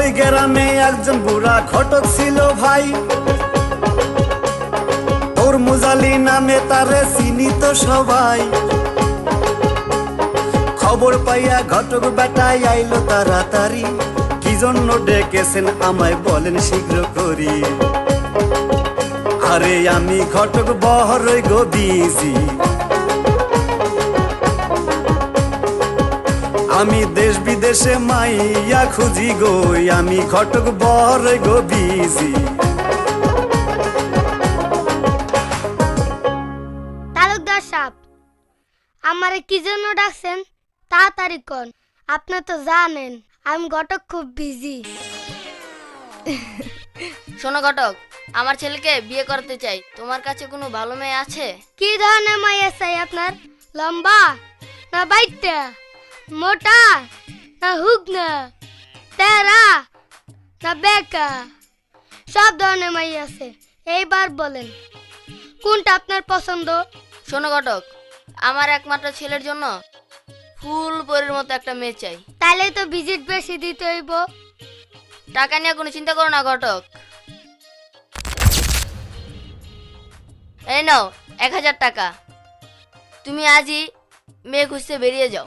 ওই গ্রামে একজন বুড়া ঘটক ছিল ভাই, তরমুজালি নামে তারে চিনিত সবাই। খবর পাইয়া ঘটক বেটাই আইলো তাড়াতাড়ি, কি জন্য ডেকেছেন আমায় বলেন শীঘ্র করি। আরে আমি ঘটক বহরই গো বিজি, আমি দেশ বিদেশে মাইয়া খুঁজি গো, আমি ঘটক বহরই গো বিজি। তালুকদার সাহেব, আমারে কি জন্য ডাকছেন তাড়াতাড়ি কোন। আপনি তো জানেন আমি ঘটক খুব বিজি। শোনো ঘটক, আমার ছেলেকে বিয়ে করতে চাই, তোমার কাছে কোনো ভালো মেয়ে আছে? কি ধরনের মাইয়া চাই আপনার? লম্বা না বাইটা, মোটা না হুগনা, তেরা না বেকা? সব ধরনের মাইয়া আছে, এইবার বলেন কোনটা আপনার পছন্দ। শোনো ঘটক, আমার একমাত্র ছেলের জন্য ফুল পরীর মতো একটা মেয়ে চাই। তাইলে তো ভিজিট বেশি দিতে হইব। টাকা নিয়ে কোনো চিন্তা করো না ঘটক, এই নাও 1000 টাকা, তুমি আজই মেয়ে খুঁজতে বেরিয়ে যাও।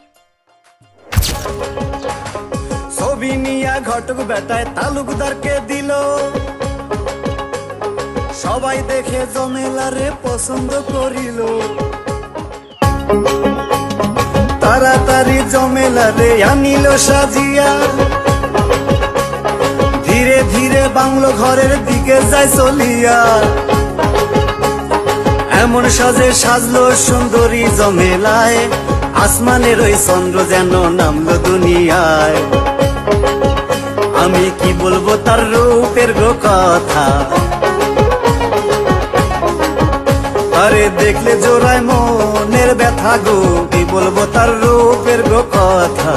ছবি নিয়া ঘটক বেটায় তালুকদারকে দিল, সবাই দেখে জমেলারে পছন্দ করিল। তাড়াতাড়ি জমেলারে আনিল সাজিয়া, ধীরে ধীরে বাংলো ঘরের দিকে যায় চলিয়া। এমন সাজে সাজলো সুন্দরী জমেলায়, আসমানের ওই চন্দ্র যেন নামলো দুনিয়ায়। আমি কি বলবো তার রূপের গো কথা, আরে দেখলে জোড়ায় মনের ব্যথা গো, কি বলবো তার রূপের গো কথা।